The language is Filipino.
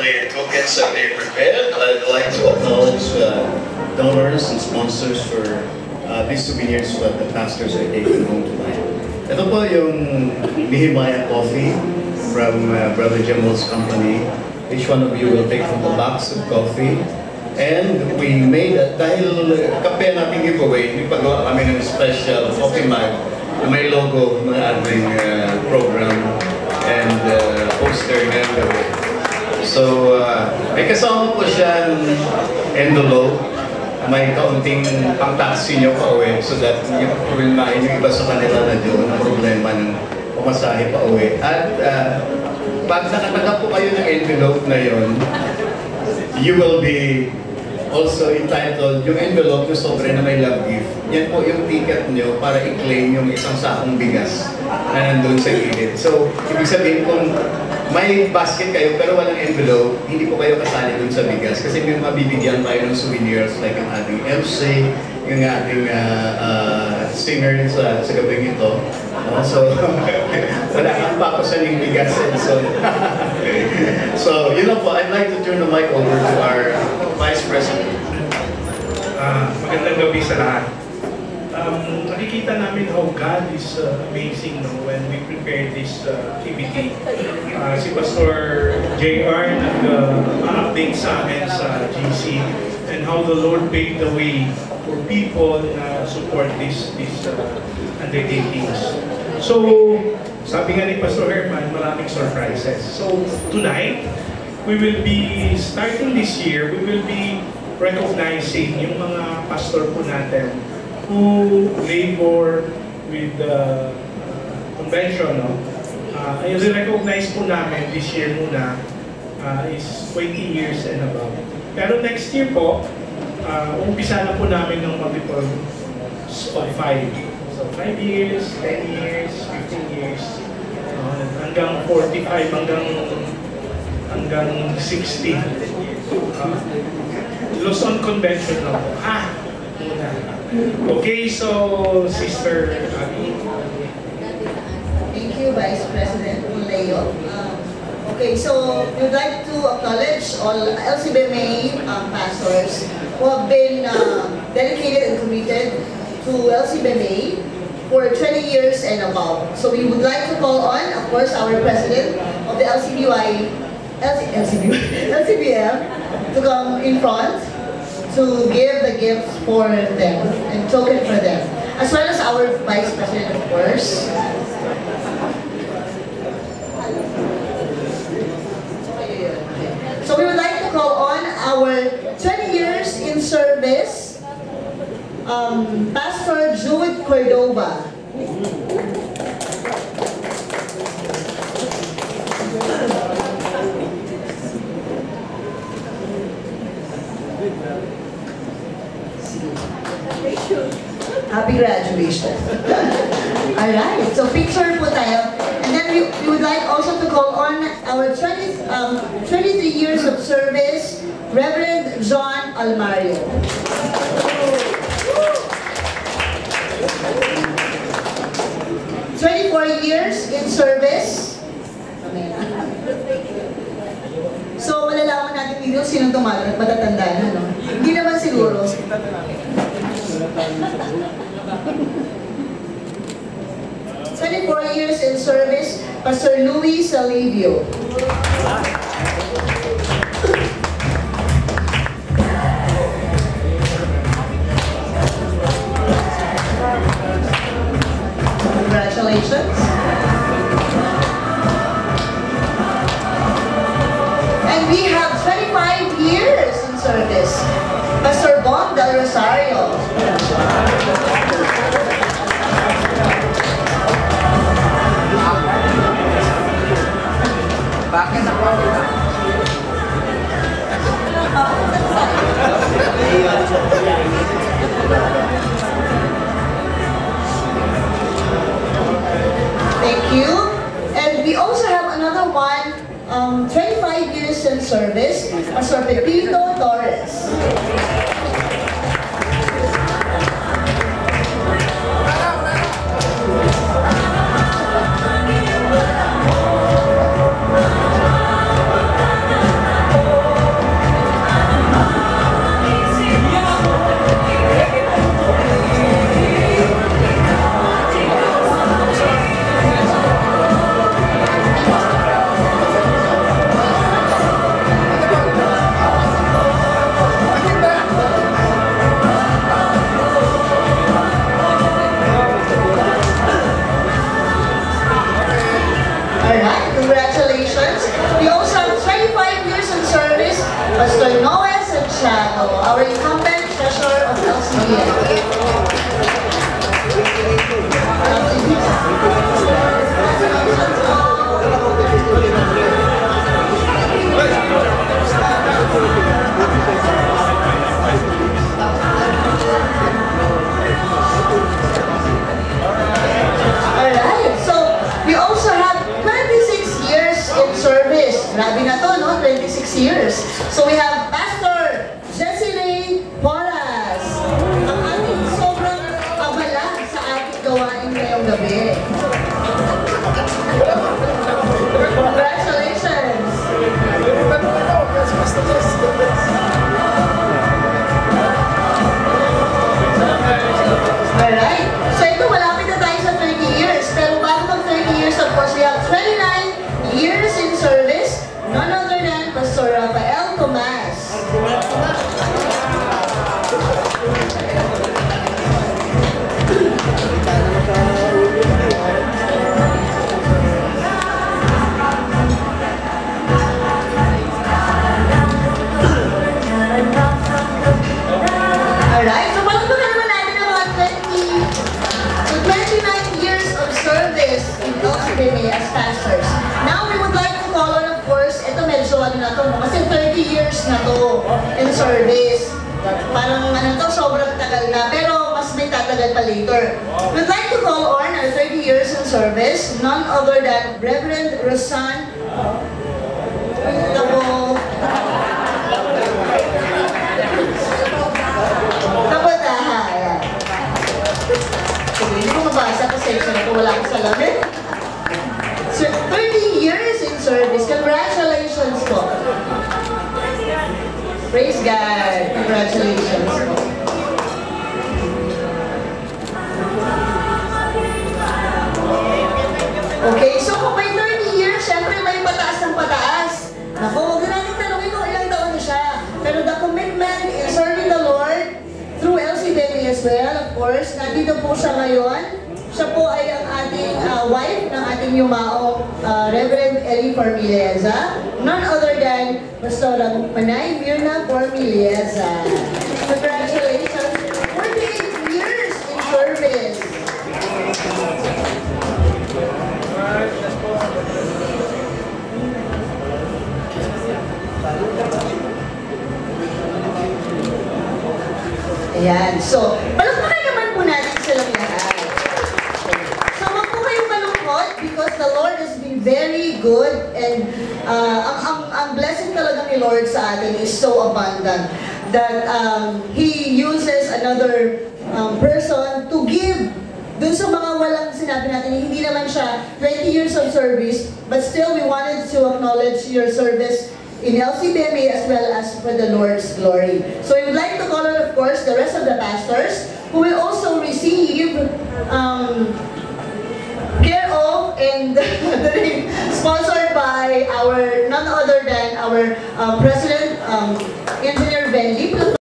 the tokens that they prepared. I'd like to acknowledge donors and sponsors for these souvenirs that the pastors are taking home tonight. Ito po yung Nehemiah Coffee from Brother Jamal's company. Each one of you will take from the box of coffee. And we made, dahil kape natin giveaway, ipagawa kami ng special coffee mug na may logo ng ating program and poster ng gabi. So, may kasama po siyang envelope, may kaunting pang-taxi nyo pa uwi so that will main yung iba sa kanila na doon ang problema ng pumasahe pa uwi. At pag nakataga po kayo ng envelope na yon, you will be also entitled, yung envelope yung sobre na may love gift. Yan po yung ticket nyo para i-claim yung isang sakong bigas na nandun sa gilid. So, ibig sabihin kung may basket kayo pero walang envelope, hindi po kayo kasali dun sa bigas. Kasi may mabibigyan tayo ng souvenirs like yung ating MC, yung ating singer sa gabing ito. So, wala kang pakusan yung bigas. So, yun lang po. I'd like to turn the mic over to our Vice President. Magandang gabi sa lahat. Nakikita namin how God is amazing when we prepare this activity. Si Pastor JR nag-update sa amin sa GC and how the Lord paved the way for people na support this undertakings. So, sabi nga ni Pastor Herman, maraming surprises. So, tonight, we will be, starting this year, we will be recognizing yung mga pastor po natin who labor with the convention. Yung recognize po namin this year muna is 20 years and above. Pero next year po, umpisa na po namin ng multiple of 5. So 5 years, 10 years, 15 years, hanggang 45, hanggang 60. Luzon Convention na po. Muna. Okay, so Sister Abby. Thank you, Vice President Leo. Okay, so we'd like to acknowledge all LCBMA pastors who have been dedicated and committed to LCBMA for 20 years and above. So we would like to call on, of course, our President of the LCBM to come in front to give the gifts for them and token for them, as well as our Vice President, of course. So we would like to call on our 20 years in service, Pastor Jude Cordova. Happy graduation. Alright, so picture po tayo. And then we would like also to call on our 23 years of service, Reverend John Almario. 24 years in service. So, malalaman natin dito sinong matatanda na, no? Hindi naman siguro. 24 years in service, Pastor Luis Salivio. Congratulations. And we have 25 years in service, Pastor Bon Del Rosario. Bakit na po? Thank you. And we also have another one, 25 years in service, Pastor Pepito Torres. no? 26 years. So we have Pastor Jessie Porras. Ang ating sobrang abala sa ating gawain ngayong gabi. Congratulations! Alright. So ito, malapit na tayo sa 30 years. Pero bago mag 30 years, of course, we have 29 years in service. None other than Pastor Rafael Tomas. Alright, so palagpagan naman natin ang mga 29 years of service in LCBMA as pastors. Now, we would like to call on, of course, ito medyo ano na to, kasi 30 years na to in service. Parang ano to, sobrang tagal na, pero mas may tatagal pa later. We'd like to call on our 30 years in service, none other than Reverend Rosan Tabotaha. Hindi ko mabasa kasi wala akong salamin. So, 30 years in service. Congratulations po. Praise God. Congratulations po. Okay, so kung may 30 years, syempre may pataas ng pataas. Naku, huwag na natin tanongin kung ilang taon na siya. Pero the commitment in serving the Lord through LCBMA as well, of course, nandito po siya ngayon. Siya po ay ang ating wife ng ating yumaong Reverend Eli Formileza. None other than Pastora Manay Mirna Formileza. Congratulations. 48 years in service. Ayan. So, palakpakan naman po natin silang lahat. So, wag po kayong malungkot because the Lord has been very good and ang blessing talaga ni Lord sa atin is so abundant that He uses another person to give dun sa mga walang sinabi natin, hindi naman siya 20 years of service, but still we wanted to acknowledge your service in LCBMA as well as for the Lord's glory. So we would like to call on, of course, the rest of the pastors who will also receive care of and sponsored by our none other than our President Engineer Bendy.